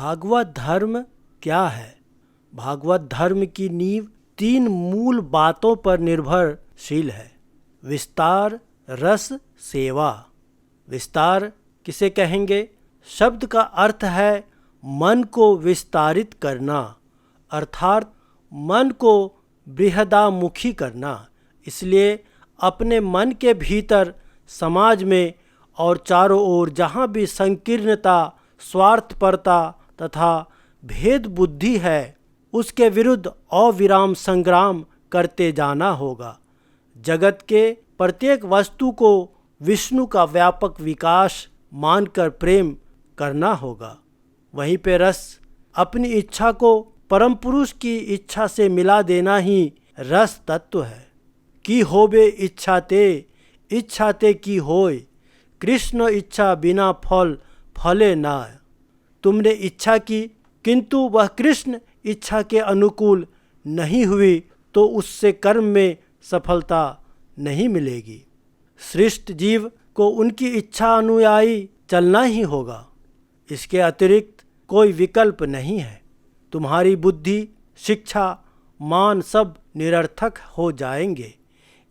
भागवत धर्म क्या है? भागवत धर्म की नींव 3 मूल बातों पर निर्भरशील है। विस्तार, रस, सेवा। विस्तार किसे कहेंगे? शब्द का अर्थ है मन को विस्तारित करना, अर्थात मन को बृहदामुखी करना। इसलिए अपने मन के भीतर, समाज में और चारों ओर जहाँ भी संकीर्णता, स्वार्थपरता तथा भेद बुद्धि है, उसके विरुद्ध अविराम संग्राम करते जाना होगा। जगत के प्रत्येक वस्तु को विष्णु का व्यापक विकास मानकर प्रेम करना होगा। वहीं पे रस, अपनी इच्छा को परम पुरुष की इच्छा से मिला देना ही रस तत्व है। की होबे इच्छा ते की होय, कृष्ण इच्छा बिना फल फले ना। तुमने इच्छा की किंतु वह कृष्ण इच्छा के अनुकूल नहीं हुई तो उससे कर्म में सफलता नहीं मिलेगी। सृष्ट जीव को उनकी इच्छा अनुयायी चलना ही होगा। इसके अतिरिक्त कोई विकल्प नहीं है। तुम्हारी बुद्धि, शिक्षा, मान सब निरर्थक हो जाएंगे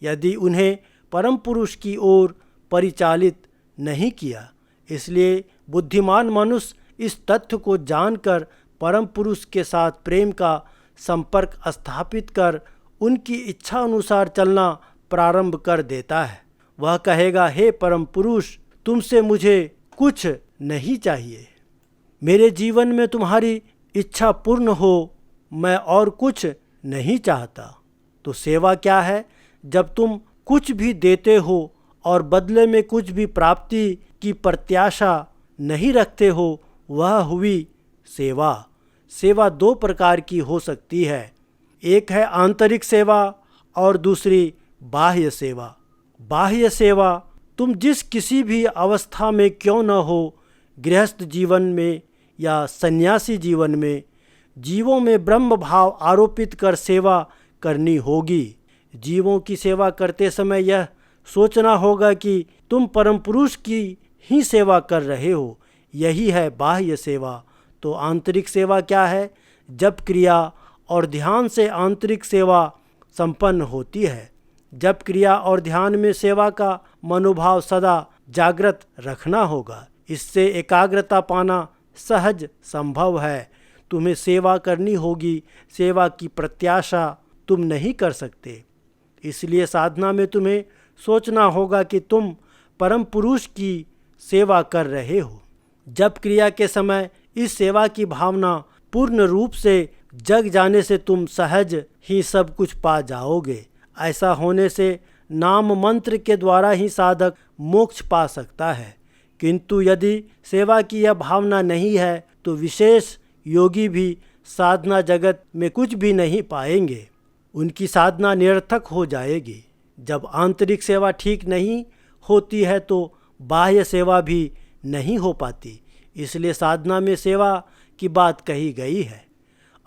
यदि उन्हें परम पुरुष की ओर परिचालित नहीं किया। इसलिए बुद्धिमान मनुष्य इस तथ्य को जानकर परम पुरुष के साथ प्रेम का संपर्क स्थापित कर उनकी इच्छा अनुसार चलना प्रारंभ कर देता है। वह कहेगा, हे परम पुरुष, तुमसे मुझे कुछ नहीं चाहिए। मेरे जीवन में तुम्हारी इच्छा पूर्ण हो, मैं और कुछ नहीं चाहता। तो सेवा क्या है? जब तुम कुछ भी देते हो और बदले में कुछ भी प्राप्ति की प्रत्याशा नहीं रखते हो, वह हुई सेवा। सेवा 2 प्रकार की हो सकती है। एक है आंतरिक सेवा और दूसरी बाह्य सेवा। बाह्य सेवा तुम जिस किसी भी अवस्था में क्यों न हो, गृहस्थ जीवन में या सन्यासी जीवन में, जीवों में ब्रह्म भाव आरोपित कर सेवा करनी होगी। जीवों की सेवा करते समय यह सोचना होगा कि तुम परम पुरुष की ही सेवा कर रहे हो। यही है बाह्य सेवा। तो आंतरिक सेवा क्या है? जप क्रिया और ध्यान से आंतरिक सेवा संपन्न होती है। जप क्रिया और ध्यान में सेवा का मनोभाव सदा जागृत रखना होगा। इससे एकाग्रता पाना सहज संभव है। तुम्हें सेवा करनी होगी, सेवा की प्रत्याशा तुम नहीं कर सकते। इसलिए साधना में तुम्हें सोचना होगा कि तुम परम पुरुष की सेवा कर रहे हो। जप क्रिया के समय इस सेवा की भावना पूर्ण रूप से जग जाने से तुम सहज ही सब कुछ पा जाओगे। ऐसा होने से नाम मंत्र के द्वारा ही साधक मोक्ष पा सकता है। किंतु यदि सेवा की यह भावना नहीं है तो विशेष योगी भी साधना जगत में कुछ भी नहीं पाएंगे। उनकी साधना निरर्थक हो जाएगी। जब आंतरिक सेवा ठीक नहीं होती है तो बाह्य सेवा भी नहीं हो पाती। इसलिए साधना में सेवा की बात कही गई है।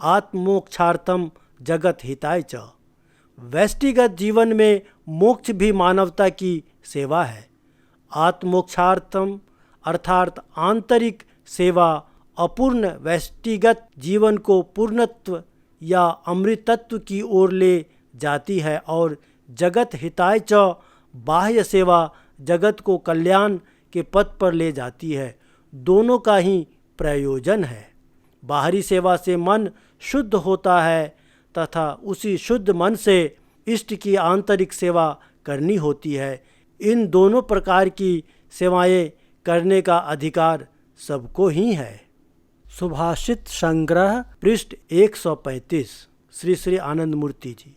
आत्मोक्षार्थम जगत हिताय च। व्यष्टिगत जीवन में मोक्ष भी मानवता की सेवा है। आत्मोक्षार्थम अर्थात आंतरिक सेवा अपूर्ण व्यष्टिगत जीवन को पूर्णत्व या अमृतत्व की ओर ले जाती है और जगत हिताय च बाह्य सेवा जगत को कल्याण के पथ पर ले जाती है। दोनों का ही प्रयोजन है। बाहरी सेवा से मन शुद्ध होता है तथा उसी शुद्ध मन से इष्ट की आंतरिक सेवा करनी होती है। इन दोनों प्रकार की सेवाएं करने का अधिकार सबको ही है। सुभाषित संग्रह पृष्ठ 135। श्री श्री आनंद मूर्ति जी।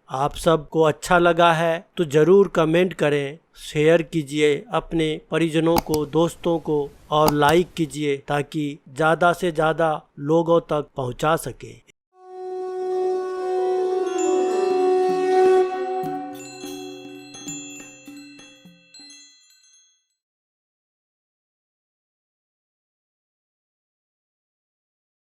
आप सबको अच्छा लगा है तो ज़रूर कमेंट करें, शेयर कीजिए अपने परिजनों को, दोस्तों को और लाइक कीजिए ताकि ज़्यादा से ज़्यादा लोगों तक पहुंचा सके।